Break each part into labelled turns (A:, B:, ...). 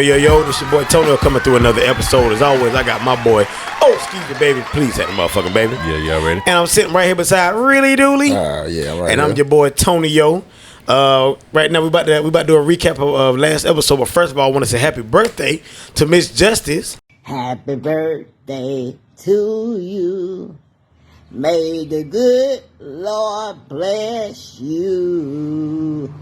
A: Yo, this your boy Tony coming through another episode. As always, I got my boy, excuse me, baby. Please have the motherfucking baby.
B: Yeah, y'all ready?
A: And I'm sitting right here beside Really Dooley.
C: Yeah, right.
A: And I'm your boy Tony right now we about to do a recap of last episode. But first of all, I want to say happy birthday to Miss Justice.
D: Happy birthday to you. May the good Lord bless you.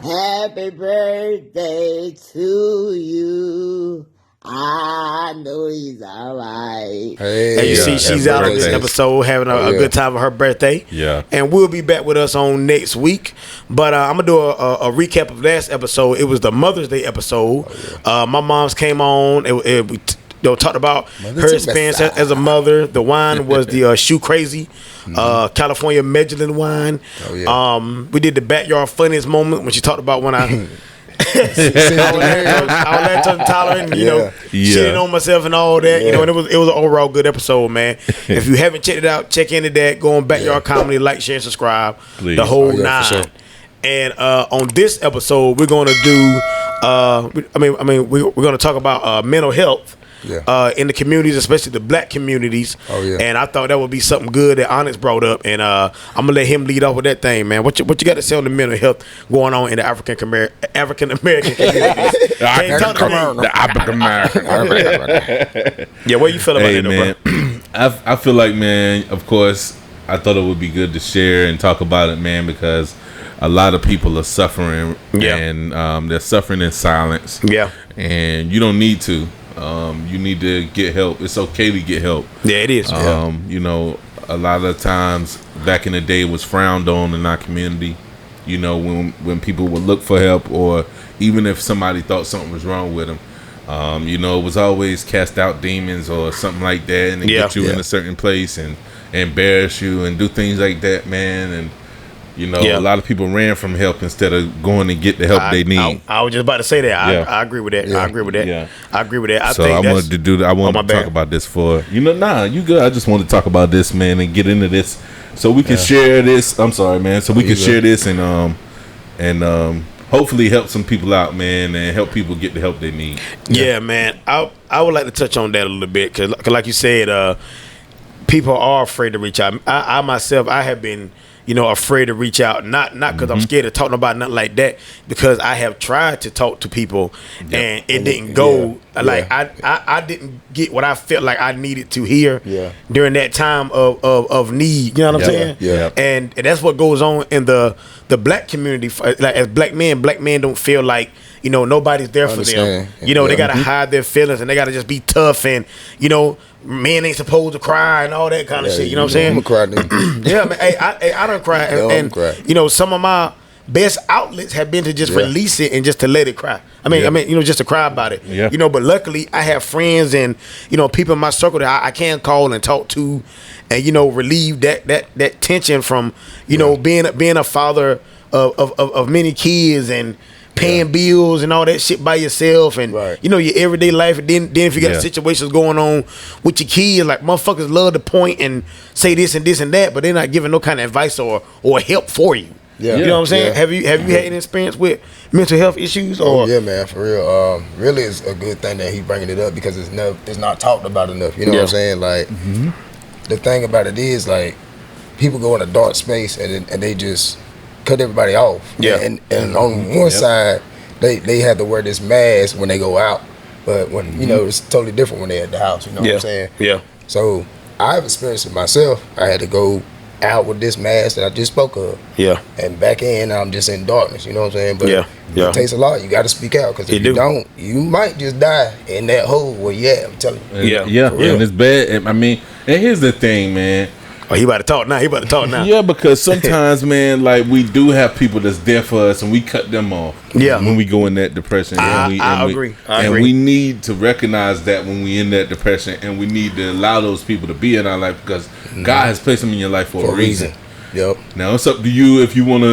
D: Happy birthday to you. I know he's all right.
A: Hey, you see, she's out on this episode having a good time for her birthday.
B: Yeah.
A: And we'll be back with us on next week. But I'm going to do a recap of last episode. It was the Mother's Day episode. My mom's came on. We talked about her experience as a mother. The wine was the Shoe Crazy California Medellin wine. We did the backyard funniest moment when she talked about when I was tolerant, shitting on myself and all that, and it was an overall good episode, man. If you haven't checked it out, check into that. Go on Backyard Comedy, like, share, and subscribe. Please. The whole nine. Sure. And on this episode, we're going to do. We're going to talk about mental health. In the communities, especially the black communities. And I thought that would be something good that Onyx brought up. And I'm gonna let him lead off with that thing, man. What you got to say on the mental health going on in the African American communities?
B: The African American.
A: Yeah, what you feel about it, though,
B: bro? I feel like, man, of course, I thought it would be good to share and talk about it, man, because a lot of people are suffering, and they're suffering in silence. Yeah, and you don't need to. You need to get help. It's okay to get help.
A: Yeah, it is.
B: A lot of times back in the day it was frowned on in our community. When people would look for help, or even if somebody thought something was wrong with them, it was always cast out demons or something like that, and get you in a certain place and embarrass you and do things like that, man. And a lot of people ran from help instead of going and get the help they need.
A: I was just about to say that. I agree with that. I agree with that.
B: Yeah.
A: I agree with that.
B: I wanted to do that. I wanted to talk about this you good. I just wanted to talk about this, man, and get into this so we can share this. I'm sorry, man. So we can share this and hopefully help some people out, man, and help people get the help they need.
A: Yeah, man. I would like to touch on that a little bit because, like you said, people are afraid to reach out. I myself, I have been afraid to reach out, not because I'm scared of talking about nothing like that, because I have tried to talk to people and it didn't go. I didn't get what I felt like I needed to hear during that time of need. You know what I'm saying? Yeah. And that's what goes on in the black community. Like, as black men don't feel like nobody's there for them. They gotta hide their feelings and they gotta just be tough, and men ain't supposed to cry and all that kind of shit. You know what I'm saying?
C: I'm a cry nigga.
A: Yeah, man. I don't cry. And some of my best outlets have been to just release it and just to let it cry. I mean, just to cry about it. Yeah. But luckily I have friends and people in my circle that I can call and talk to, and relieve that tension from being a father of many kids and paying bills and all that shit by yourself, and your everyday life. And then if you got situations going on with your kids, like, motherfuckers love to point and say this and this and that, but they're not giving no kind of advice or help for you. You know what I'm saying? Have you had any experience with mental health issues? Or
C: yeah, man, for real. Really, it's a good thing that he's bringing it up because it's not talked about enough. You know what I'm saying? Like, the thing about it is, like, people go in a dark space and they just cut everybody off. And on one side, they have to wear this mask when they go out, but when it's totally different when they're at the house. You know what I'm saying? Yeah. So I've experienced it myself. I had to go out with this mask that I just spoke of. Yeah. And back in, I'm just in darkness. You know what I'm saying? But it takes a lot. You got to speak out, because if you don't, you might just die in that hole where you at. I'm telling you.
B: And it's bad. I mean, and here's the thing, man.
A: Oh, he about to talk now.
B: Yeah, because sometimes, man, like, we do have people that's there for us, and we cut them off. Yeah. When we go in that depression,
A: I agree.
B: And we need to recognize that when we in that depression, and we need to allow those people to be in our life, because God has placed them in your life for a reason. Yep. Now it's up to you if you wanna,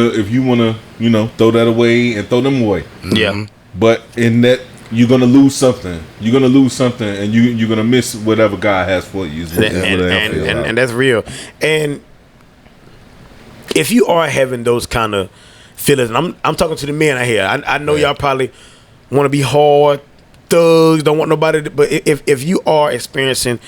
B: throw that away and throw them away.
A: Yeah.
B: But in that, you're gonna lose something. And you're gonna miss whatever God has for you.
A: And that's real. And if you are having those kind of feelings, and I'm talking to the men out here. I know y'all probably want to be hard, thugs, don't want nobody to, but if you are experiencing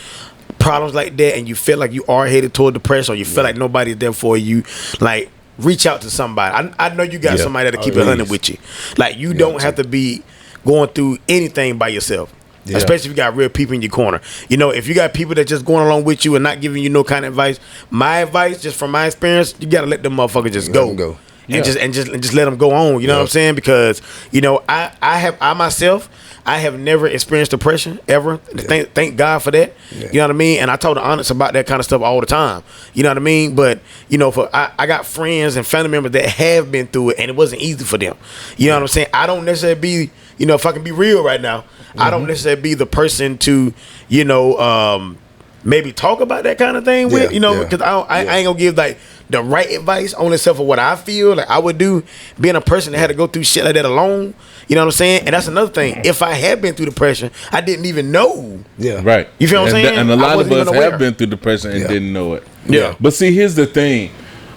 A: problems like that and you feel like you are headed toward depression, or you feel like nobody's there for you, like, reach out to somebody. I know you got somebody that'll keep it 100 with you. Like, you don't have to be going through anything by yourself. Yeah. Especially if you got real people in your corner. You know, if you got people that just going along with you and not giving you no kind of advice, my advice, just from my experience, you gotta let them motherfuckers just go. And just let them go on. You know what I'm saying? Because, you know, I myself have never experienced depression ever. Thank God for that. You know what I mean? And I told the honest about that kind of stuff all the time. You know what I mean? But, you know, I got friends and family members that have been through it, and it wasn't easy for them. You know what I'm saying? I don't necessarily be, you know, if I can be real right now, I don't necessarily be the person to, you know, maybe talk about that kind of thing with, you know, because I ain't gonna give like the right advice on itself for what I feel like I would do, being a person that had to go through shit like that alone. You know what I'm saying? And that's another thing. If I had been through depression, I didn't even know.
B: Yeah. Right.
A: You feel what I'm saying?
B: And a lot of us have been through depression and didn't know it. Yeah. But see, here's the thing.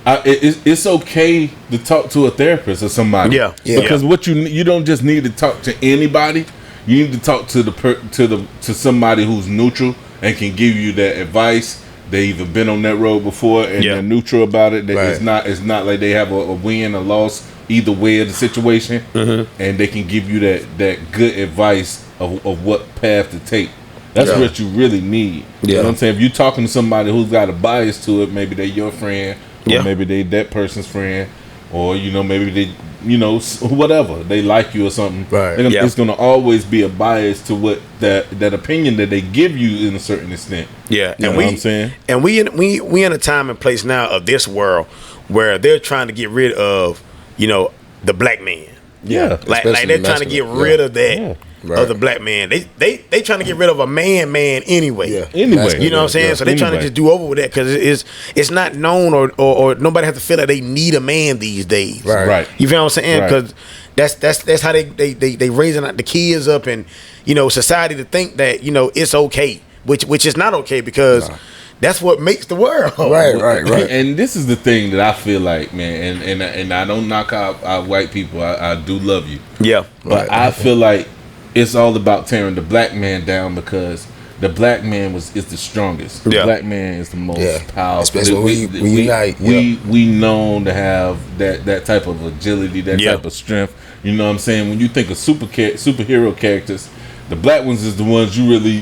B: It's okay to talk to a therapist or somebody. Yeah. Because what you don't just need to talk to anybody. You need to talk to somebody who's neutral and can give you that advice. They either been on that road before and they're neutral about it. It's not like they have a win or loss either way of the situation, and they can give you that good advice of what path to take. That's what you really need. You know what I'm saying? If you're talking to somebody who's got a bias to it, maybe they're your friend, or maybe they that person's friend, or you know, maybe they, you know, whatever, they like you or something. Right. It's gonna always be a bias to what that opinion that they give you in a certain extent. Yeah, you know what I'm saying?
A: And we in a time and place now of this world where they're trying to get rid of, you know, the black man. Yeah, like they're trying to get rid of that. Yeah. Of the black man, they trying to get rid of a man anyway. Yeah. Anyway, you know what I'm saying. So they trying to just do over with that because it's not known or nobody has to feel like they need a man these days. Right. You feel what I'm saying? Because that's how they raising the kids up, and you know, society to think that, you know, it's okay, which is not okay, because that's what makes the world. Right.
B: And this is the thing that I feel like, man, and I don't knock out white people. I do love you. Yeah. But I feel like it's all about tearing the black man down, because the black man is the strongest. The black man is the most powerful. Especially when we unite. We known to have that type of agility, that type of strength. You know what I'm saying? When you think of superhero characters, the black ones is the ones you really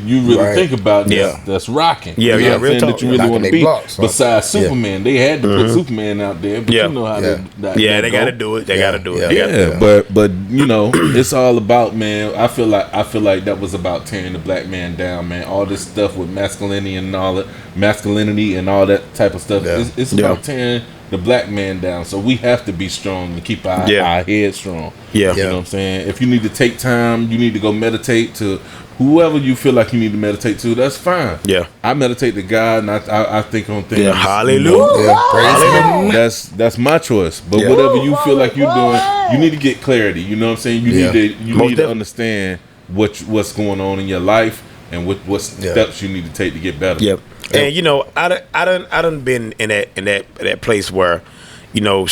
B: think about. That's rocking. Yeah, you know what I'm saying? That you really want to be. Besides Superman, they had to put Superman out there, but you know how they
A: got to do it. They got to do it.
B: Yeah, but you know, it's all about, man. I feel like that was about tearing the black man down, man. All this stuff with masculinity and all that type of stuff. It's about tearing the black man down. So we have to be strong and keep our head strong. You know what I'm saying? If you need to take time, you need to go meditate to whoever you feel like you need to meditate to, that's fine. Yeah. I meditate to God, and I think on things.
A: Hallelujah.
B: You know, praise Him. That's my choice. But whatever you feel like you're doing, you need to get clarity. You know what I'm saying? You need to understand what's going on in your life and what steps you need to take to get better.
A: Yep. And you know, I done been in that place where, you know,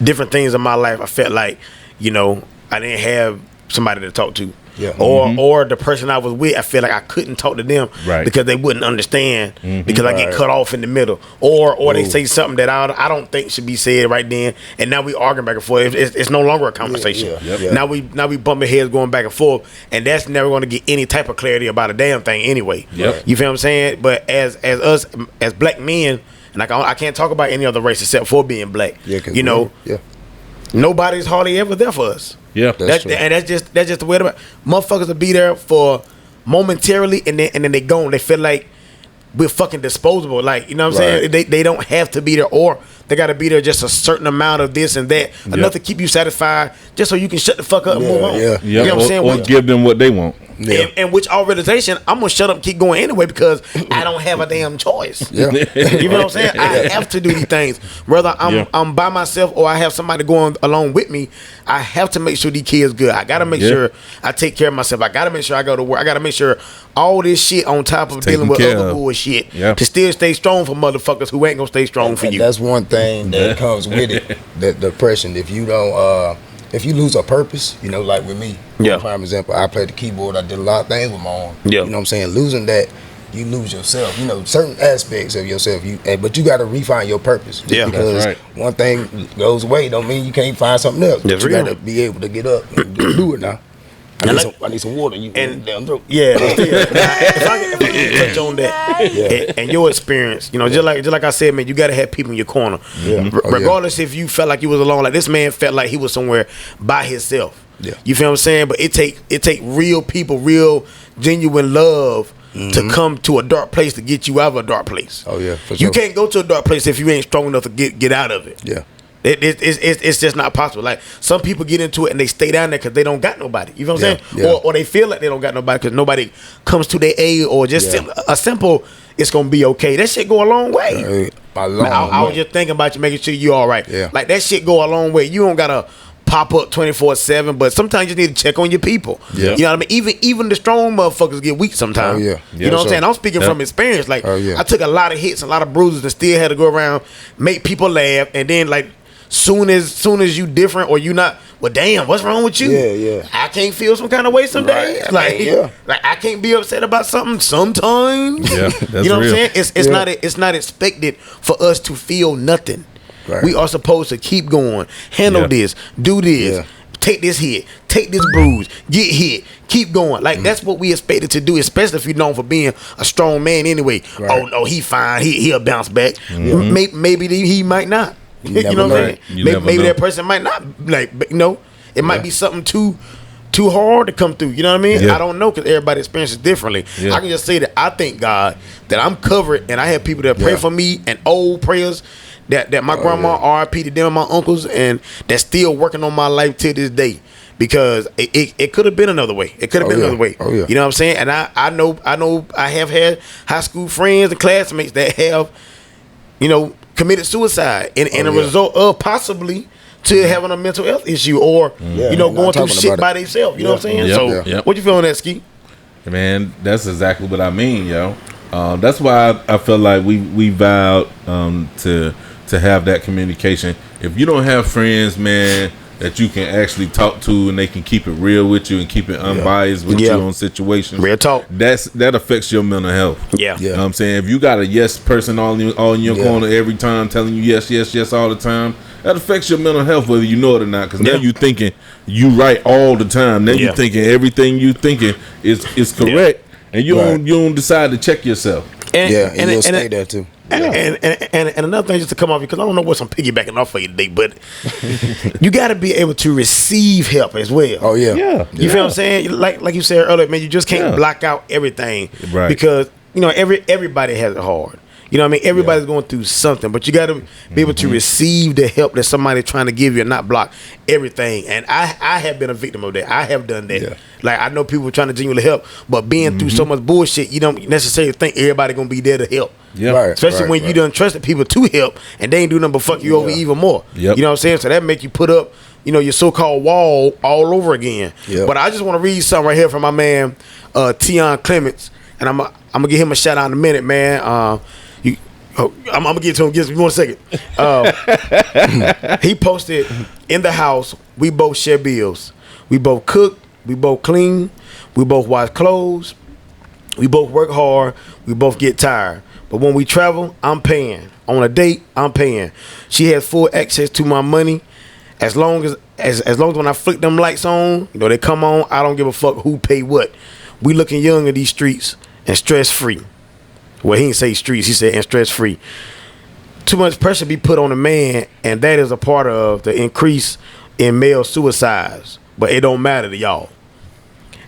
A: different things in my life, I felt like, you know, I didn't have somebody to talk to. Yeah. Or the person I was with, I feel like I couldn't talk to them because they wouldn't understand, because I get cut off in the middle, or they say something that I don't think should be said right then, and now we arguing back and forth. It's no longer a conversation. Now we bumping heads going back and forth, and that's never going to get any type of clarity about a damn thing anyway. You feel what I'm saying? But as us as black men, and I can't talk about any other race except for being black. You know, nobody's hardly ever there for us. Yeah, that's just the way about. Motherfuckers will be there for momentarily, and then they gone. They feel like we're fucking disposable. Like, you know what I'm saying? They don't have to be there, or they got to be there just a certain amount of this and that, enough to keep you satisfied, just so you can shut the fuck up and move on. You know what I'm saying?
B: Or give them what they want.
A: And which our realization, I'm gonna shut up and keep going anyway, because I don't have a damn choice. You know what I'm saying? I have to do these things, whether I'm by myself or I have somebody going along with me. I have to make sure these kids good. I gotta make sure I take care of myself. I gotta make sure I go to work. I gotta make sure all this shit on top of dealing with other bullshit to still stay strong for motherfuckers who ain't gonna stay strong for you.
C: That's one thing that comes with it, the depression. If you don't if you lose a purpose, you know, like with me,
A: yeah.
C: prime example, I played the keyboard, I did a lot of things with my arm.
A: Yeah.
C: You know what I'm saying? Losing that, you lose yourself. You know, certain aspects of yourself. But you got to refine your purpose.
A: Yeah,
C: because
B: that's right.
C: one thing goes away, don't mean you can't find something else.
A: That's
C: you
A: real.
C: got to be able to get up and do it now. I need some water. You
A: and
C: down throat.
A: Yeah. If I can touch on that, and your experience, you know, just like I said, man, you got to have people in your corner.
C: Yeah.
A: Regardless if you felt like you was alone, like this man felt like he was somewhere by himself.
C: Yeah.
A: You feel what I'm saying? But it take real people, real genuine love to come to a dark place to get you out of a dark place.
C: Oh yeah, for
A: You
C: sure.
A: can't go to a dark place if you ain't strong enough to get out of it.
C: Yeah.
A: It's just not possible. Like some people get into it and they stay down there because they don't got nobody. You know what I'm saying?
C: Yeah.
A: Or they feel like they don't got nobody because nobody comes to their aid, or just a simple it's gonna be okay. That shit go a long way.
C: A long
A: I was
C: way.
A: just thinking about you, making sure you all right.
C: Yeah.
A: Like that shit go a long way. You don't gotta pop up 24/7, but sometimes you need to check on your people.
C: Yeah.
A: You know what I mean? Even the strong motherfuckers get weak sometimes.
C: Oh, yeah.
A: You know what I'm saying? I'm speaking from experience. Like I took a lot of hits, a lot of bruises, and still had to go around, make people laugh, and then like soon as you different or you not, well damn, what's wrong with you?
C: Yeah.
A: I can't feel some kind of way some days.
C: Right.
A: Like I can't be upset about something sometimes.
B: Yeah, that's
A: you know what
B: real.
A: I'm saying? It's not expected for us to feel nothing.
C: Right.
A: We are supposed to keep going, handle this, do this,
C: Yeah.
A: take this hit, take this bruise, get hit, keep going. Like that's what we expected to do, especially if you're known for being a strong man anyway.
C: Right.
A: Oh no, he fine, he'll bounce back. Maybe he might not. You know what I'm saying? Maybe that person might not, like, you know, it might be something too hard to come through. You know what I mean?
B: Yeah.
A: I don't know, because everybody experiences differently.
B: Yeah.
A: I can just say that I thank God that I'm covered, and I have people that pray for me, and old prayers that my grandma, R.I.P. to them and my uncles, and that's still working on my life to this day. Because it could have been another way. It could have been another way.
C: Oh, yeah.
A: You know what I'm saying? And I know I have had high school friends and classmates that have, you know, committed suicide in a result of possibly to having a mental health issue, or you know, going through shit by themselves. You know what I'm saying? So what you feel on that, Ski?
B: Man, that's exactly what I mean, yo. That's why I feel like we vowed to have that communication. If you don't have friends, man, that you can actually talk to and they can keep it real with you and keep it unbiased with you on situations,
A: real talk,
B: that affects your mental health.
A: You
B: know what I'm saying? If you got a yes person all in your corner every time, telling you yes all the time, that affects your mental health whether you know it or not, because now you thinking you right all the time. Now you thinking everything you thinking is correct, and you don't decide to check yourself.
A: And
C: you'll stay there too.
A: And another thing, just to come off, because I don't know what's I'm piggybacking off for you today, but you got to be able to receive help as well.
C: Oh yeah.
A: You feel what I'm saying? Like you said earlier, man, you just can't block out everything,
B: Right.
A: because you know everybody has it hard. You know what I mean? Everybody's going through something, but you got to be able to receive the help that somebody's trying to give you and not block everything. And I have been a victim of that. I have done that.
C: Yeah.
A: Like, I know people trying to genuinely help, but being through so much bullshit, you don't necessarily think everybody going to be there to help.
B: Yeah.
C: Right.
A: Especially when you done trusted people to help and they ain't do nothing but fuck you over even more.
B: Yep.
A: You know what I'm saying? So that make you put up, you know, your so-called wall all over again.
C: Yep.
A: But I just want to read something right here from my man, Tion Clements. And I'm going to give him a shout out in a minute, man. I'm going to get to him. Give me 1 second. He posted, in the house, we both share bills. We both cook. We both clean. We both wash clothes. We both work hard. We both get tired. But when we travel, I'm paying. On a date, I'm paying. She has full access to my money. As long as when I flick them lights on, you know, they come on, I don't give a fuck who pay what. We looking young in these streets and stress free. Well, he didn't say streets, he said and stress free. Too much pressure be put on a man, and that is a part of the increase in male suicides. But it don't matter to y'all.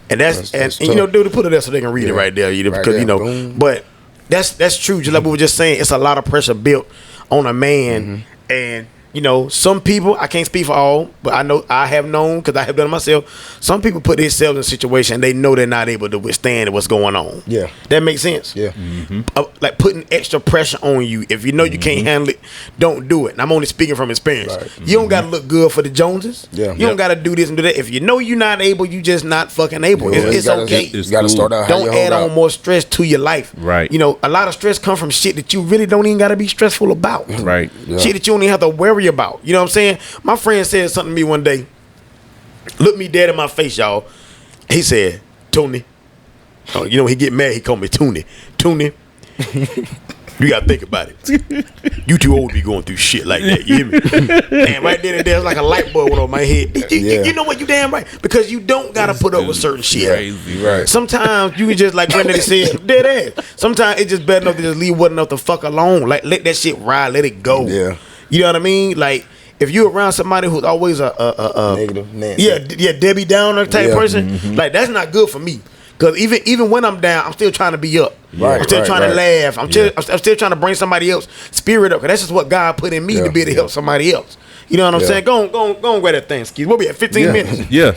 A: And that's you know, dude, to put it there so they can read it right there, you know, because you know, boom. But that's true. Just like we were just saying, it's a lot of pressure built on a man, and you know, some people, I can't speak for all, but I know I have known, because I have done it myself, some people put themselves in a situation and they know they're not able to withstand what's going on.
C: Yeah.
A: That makes sense.
C: Yeah.
A: Like putting extra pressure on you. If you know you can't handle it, don't do it. And I'm only speaking from experience.
C: Right.
A: You don't got to look good for the Joneses.
C: Yeah.
A: You don't got to do this and do that. If you know you're not able, you just not fucking able.
C: Yeah,
A: It's okay.
C: You got to start out how
A: Don't
C: you
A: add
C: hold
A: on
C: out.
A: more stress to your life.
B: Right.
A: You know, a lot of stress comes from shit that you really don't even got to be stressful about.
B: Right.
C: Yeah.
A: Shit that you don't even have to worry about. You know what I'm saying? My friend said something to me one day. Looked me dead in my face, y'all. He said, Tony. Oh, you know, he get mad, he call me Tony. Tony, you gotta think about it. You too old to be going through shit like that, you hear me? And right then and there, it's like a light bulb went on my head. You know what, you damn right. Because you don't gotta put up with certain shit.
B: Crazy, right.
A: Sometimes you can just, like Granddaddy said, dead ass. Sometimes it's just better enough to just leave what enough the fuck alone. Like, let that shit ride, let it go.
C: Yeah.
A: You know what I mean? Like, if you're around somebody who's always a
C: negative Nancy.
A: Yeah, Debbie Downer type person, like, that's not good for me. Because even when I'm down, I'm still trying to be up.
C: Right,
A: I'm still trying to laugh. I'm still trying to bring somebody else spirit up. Because that's just what God put in me to be able to help somebody else. You know what I'm saying? Go on, grab that thing, Skis. We'll be at 15 minutes.
B: Yeah.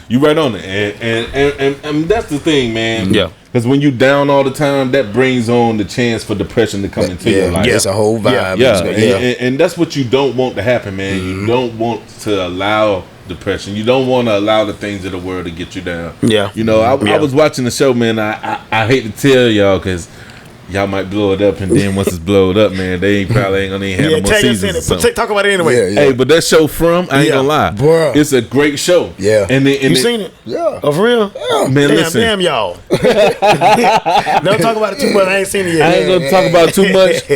B: You right on it. And that's the thing, man.
A: Yeah.
B: Because when you down all the time, that brings on the chance for depression to come into your life.
C: Yeah, it's a whole vibe.
B: And that's what you don't want to happen, man. You don't want to allow depression. You don't want to allow the things of the world to get you down.
A: Yeah.
B: You know, I was watching the show, man. I hate to tell y'all because y'all might blow it up, and then once it's blowed up, man, they probably ain't gonna even have no more seasons or something.
A: Talk about it anyway.
C: Yeah.
B: Hey, but that show I ain't gonna lie,
C: Bruh.
B: it's a great show.
C: Yeah.
A: You seen it?
C: Yeah.
A: Oh, for real?
C: Yeah.
B: Man, listen.
A: Damn y'all. Don't talk about it too much. I ain't seen it yet.
B: I ain't gonna talk about it too much,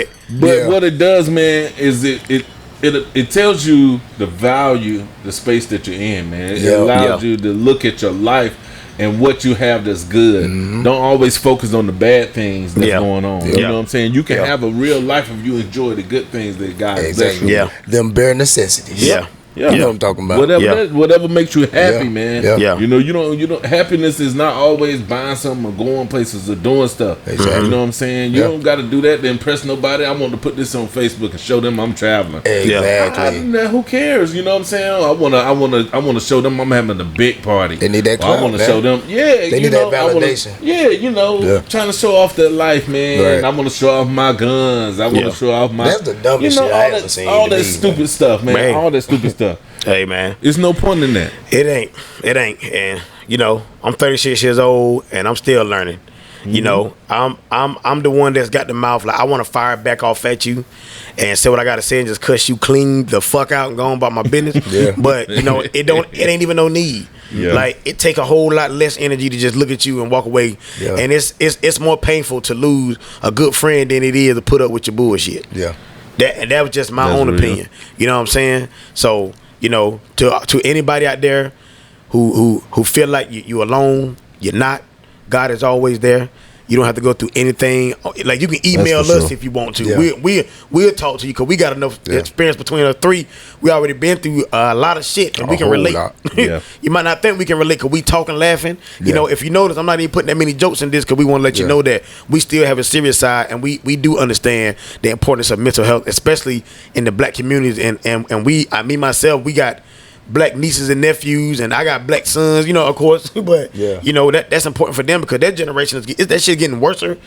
B: but what it does, man, is it tells you the value, the space that you're in, man. It allows you to look at your life and what you have that's good. Don't always focus on the bad things that's going on. You know what I'm saying? You can have a real life if you enjoy the good things that God has blessed you.
C: Yeah. Them bare necessities.
A: Yeah.
C: You know what I'm talking about.
B: Whatever makes you happy, man.
C: Yeah.
B: You know, you don't. Happiness is not always buying something or going places or doing stuff.
C: Exactly.
B: You know what I'm saying? You don't got to do that to impress nobody. I want to put this on Facebook and show them I'm traveling.
C: Exactly.
B: Who cares? You know what I'm saying? I wanna show them I'm having a big party.
C: They need that clout,
B: I want to show them. Yeah.
C: They need that validation.
B: Trying to show off their life, man.
C: Right.
B: I want to show off my guns. I want to show off my.
C: That's the dumbest shit I ever seen.
B: All that stupid stuff, man. All that stupid stuff.
A: Hey, man.
B: There's no point in that.
A: It ain't. And you know, I'm 36 years old and I'm still learning. You know, I'm the one that's got the mouth like I want to fire back off at you and say what I gotta say and just cuss you clean the fuck out and go on about my business. But you know, it ain't even no need. Like it take a whole lot less energy to just look at you and walk away. And it's more painful to lose a good friend than it is to put up with your bullshit. That was just my own opinion. You know what I'm saying? So, you know, to anybody out there who feel like you alone, you're not. God is always there. You don't have to go through anything. Like you can email us if you want to. We'll talk to you because we got enough experience between us three. We already been through a lot of shit and we can relate. You might not think we can relate because we talking, laughing. You know, if you notice, I'm not even putting that many jokes in this because we want to let you know that we still have a serious side and we do understand the importance of mental health, especially in the black communities. And me myself, we got black nieces and nephews, and I got black sons, you know, of course. But you know that's important for them because that generation is that shit getting worse and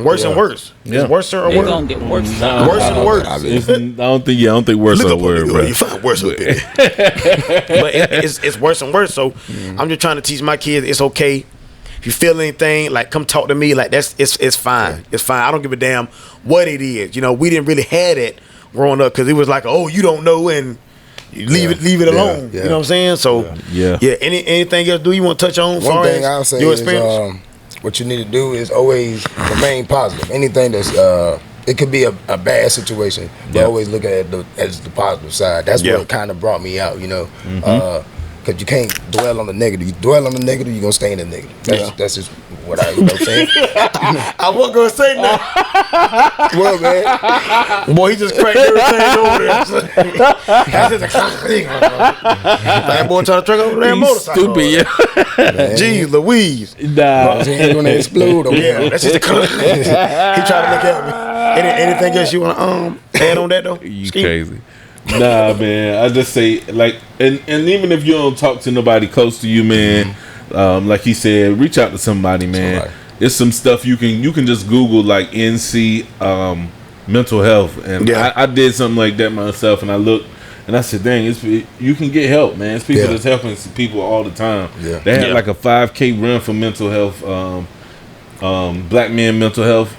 A: worse and worse. It's worse or worse.
E: It's gonna get worse.
A: Worse and worse.
B: I don't think worse is a word, bro.
A: You find worse up there. But it's worse and worse. So I'm just trying to teach my kids it's okay. If you feel anything, like come talk to me. Like it's fine. It's fine. I don't give a damn what it is. You know, we didn't really have it growing up because it was like, oh, you don't know and leave it alone. You know what I'm saying? So anything else you want to touch on?
C: One thing I'll say is what you need to do is always remain positive. Anything that's it could be a bad situation, but always look at it as the positive side. That's what kind of brought me out, you know. Because you can't dwell on the negative. You dwell on the negative, you're going to stay in the negative. That's just what you know what I'm saying?
A: I wasn't going to say that.
C: Well, man.
A: Boy, he just cracked everything over there. That's just that boy trying to truck over there motorcycle.
B: Stupid, yeah.
A: Jeez Louise.
B: Nah.
C: His hand going to explode over there.
A: That's just a he trying to look at me. Anything else you want to add on that, though?
B: You crazy. Nah, man. I just say like, and even if you don't talk to nobody close to you, man, like he said, reach out to somebody, man. It's some stuff you can just Google like NC mental health, and I did something like that myself, and I looked and I said, dang, you can get help, man. It's people that's helping people all the time. They had like a 5K run for mental health. Black men mental health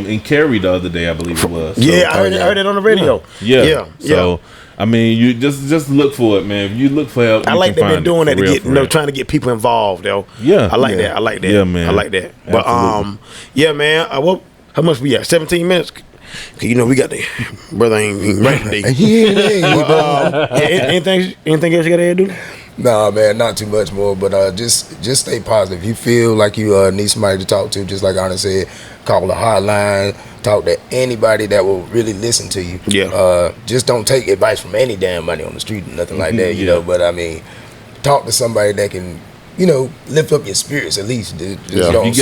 B: in Cary the other day, I believe it was.
A: So, I heard it on the radio.
B: So I mean, you just look for it, man. If you look for help,
A: I like they've been doing that to get, trying to get people involved, though.
B: Yeah,
A: I like that. I like that.
B: Yeah, man.
A: I like that. But
B: Absolutely.
A: yeah, man. How much we got? 17 minutes. You know, we got the brother ain't right today. Anything else you got to add, dude?
C: Nah, man, not too much more, but just stay positive. If you feel like you need somebody to talk to, just like Anna said, call the hotline, talk to anybody that will really listen to you.
A: Yeah.
C: Just don't take advice from any damn money on the street or nothing like that, you know. But I mean, talk to somebody that can, you know, lift up your spirits at least. Just don't
B: if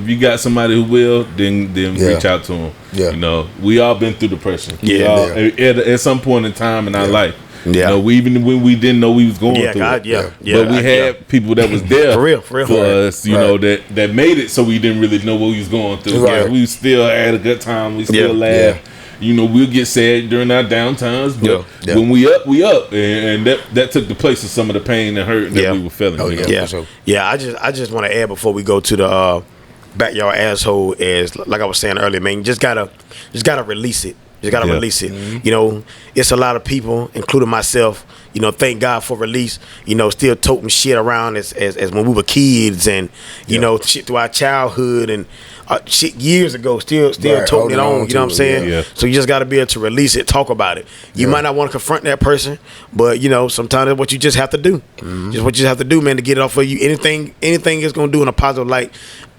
B: you got somebody who will, then reach out to them.
C: Yeah.
B: You know, we all been through depression.
A: Yeah.
B: At some point in time in our life.
A: Yeah.
B: You know, even when we didn't know we was going through it. But we had people that was there
A: for real.
B: For us, you know, that made it so we didn't really know what we was going through.
C: Right.
B: We still had a good time. We still laughed. You know, we'll get sad during our downtimes, but when we up, and that took the place of some of the pain and hurt that we were feeling.
A: I just want to add before we go to the backyard asshole is, like I was saying earlier, man, you just gotta release it. You gotta release it. You know, it's a lot of people, including myself, you know, thank God for release, you know, still toting shit around as when we were kids, and you know, shit through our childhood and shit years ago, still toting it on, you know what I'm saying? So you just gotta be able to release it, talk about it. You might not want to confront that person, but you know, sometimes it's what you just have to do. Just what you have to do, man, to get it off of you. Anything is gonna do in a positive light.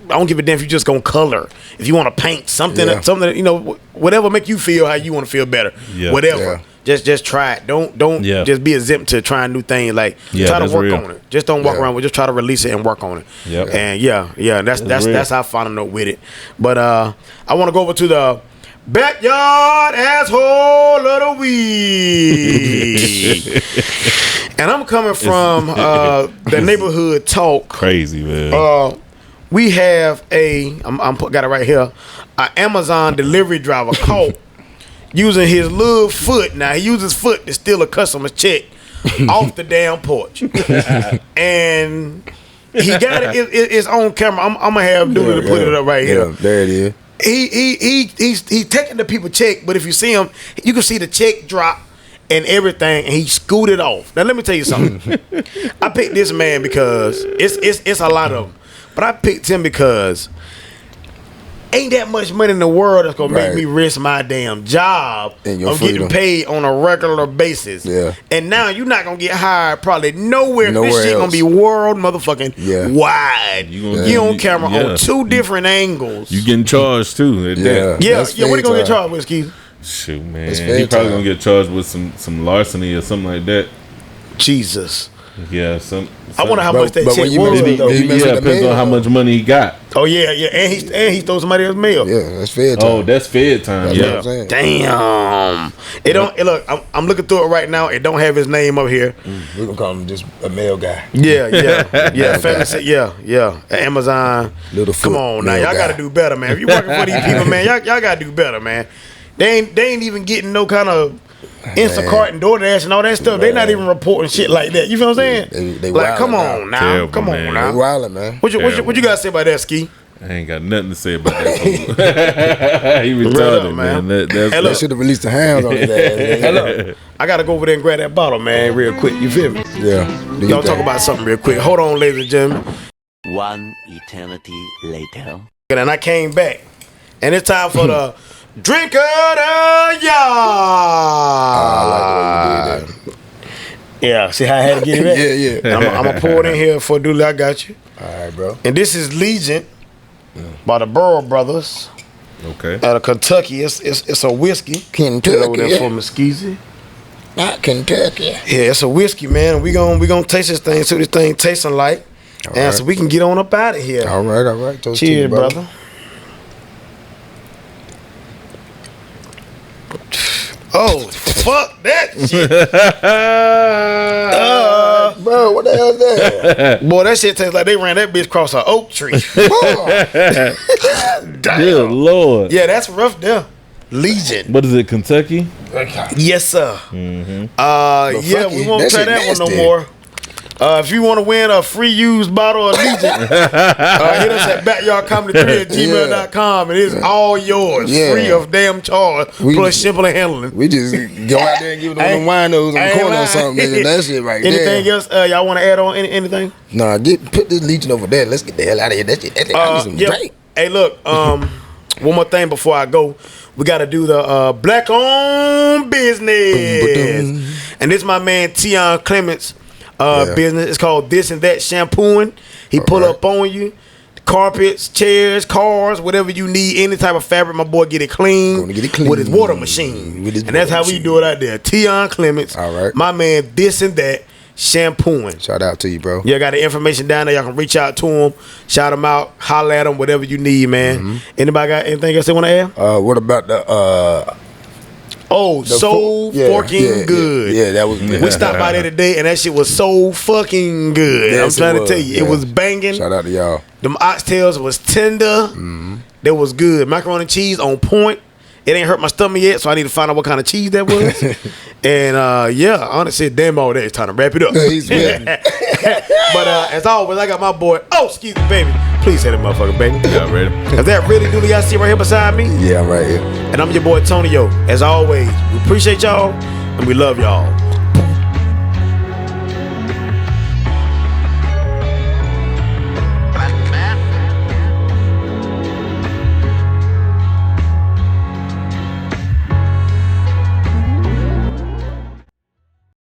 A: I don't give a damn if you're just gonna color. If you want to paint something, you know, whatever make you feel how you want to feel better. Whatever. Just try it. Don't just be exempt to trying new things. Like try to work on it. Just don't walk around with. Just try to release it and work on it. And that's our final note with it. But I want to go over to the backyard asshole of the week. And I'm coming from the neighborhood talk.
B: Crazy, man.
A: We have got it right here, an Amazon delivery driver caught using his little foot. Now, he uses his foot to steal a customer's check off the damn porch. And he got it's on camera. I'm going to have Dooley to put it up right here.
C: There it is.
A: He's taking the people check, but if you see him, you can see the check drop and everything, and he scooted off. Now, let me tell you something. I picked this man because it's a lot of them. But I picked him because ain't that much money in the world that's gonna make me risk my damn job of getting paid on a regular basis. And now you're not gonna get hired probably nowhere. This shit gonna be world motherfucking wide. You on camera on two different angles.
B: You getting charged too.
A: What are you gonna get charged with, Keith?
B: Shoot, man. He probably gonna get charged with some larceny or something like that.
A: Jesus.
B: Yeah,
A: I wonder how much that check was.
B: Depends on how much money he got.
A: Oh yeah, and he stole somebody else's mail.
C: Yeah, that's Fed time.
B: Oh, that's Fed time.
C: That's what I'm saying.
A: Damn. It don't look. I'm looking through it right now. It don't have his name up here.
C: We gonna call him just a mail guy.
A: Family said, Amazon. Come on now, y'all gotta do better, man. If you working for these people, man, y'all gotta do better, man. They ain't even getting no kind of Instacart and DoorDash and all that stuff. They not even reporting shit like that. You feel what I'm saying?
C: They
A: like, come on now.
B: Terrible,
A: come on
B: man.
A: now.
C: They wildin', man.
A: What you got to say about that, Ski?
B: I ain't got nothing to say about that. He retarded, man.
C: They should have released the hands on his ass.
A: Hey, look, I got to go over there and grab that bottle, man, real quick. You feel me?
C: Yeah.
A: Y'all talk about something real quick. Hold on, ladies and gentlemen.
E: One eternity later.
A: And I came back. And it's time for the Drink of the Yard.
C: I like the way you did that.
A: Yeah, see how I had to get it back? I'm going to pour it in here for Dooley. I got you.
C: All right, bro.
A: And this is Legion by the Burrow Brothers.
B: Okay.
A: Out of Kentucky. It's a whiskey.
C: Kentucky.
A: Over there for Mesquite.
C: Not Kentucky.
A: Yeah, it's a whiskey, man. We gonna taste this thing, see what this thing tasting like. And so we can get on up out of here.
C: All right. Toast to
A: cheers,
C: you,
A: brother. Oh, fuck that shit.
C: Bro, what the hell is that?
A: Boy, that shit tastes like they ran that bitch across an oak tree. Damn.
B: Good Lord.
A: Yeah, that's rough there. Legion.
B: What is it, Kentucky?
A: Yes, sir.
B: Mm-hmm.
A: Yeah, we won't try that one no more. If you want to win a free used bottle of Legion, hit us at backyardcomedy3@gmail.com, and it's all yours, free of damn charge, plus shipping and handling.
C: We just go out there and give them winos on the corner or something, nigga. That shit right there.
A: Anything else y'all want to add on? Anything?
C: Nah, put this Legion over there. Let's get the hell out of here. That shit, I need some drink.
A: Hey, look, one more thing before I go. We got to do the black-owned business. And this is my man, Tion Clements. Business. It's called This and That Shampooing. He pull up on you. Carpets, chairs, cars, whatever you need, any type of fabric, my boy get it clean with his water machine. And that's how we do it out there. Tion Clements. All right. My man, This and That Shampooing.
C: Shout out to you, bro.
A: Yeah, got the information down there. Y'all can reach out to him, shout him out, holler at him, whatever you need, man. Anybody got anything else they want to add?
C: What about the
A: so fucking good.
C: Yeah, that was
A: we stopped by there today and that shit was so fucking good. Yes, I'm trying to tell you, it was banging.
C: Shout out to y'all.
A: Them oxtails was tender. That was good. Macaroni and cheese on point. It ain't hurt my stomach yet, so I need to find out what kind of cheese that was. And honestly, damn all that. It's time to wrap it up. But as always, I got my boy. Oh, excuse me, baby. Please say that motherfucker, baby.
B: Y'all ready?
A: Is that really do y'all see right here beside me?
C: Yeah, I'm right here.
A: And I'm your boy Tonyo. As always, we appreciate y'all and we love y'all.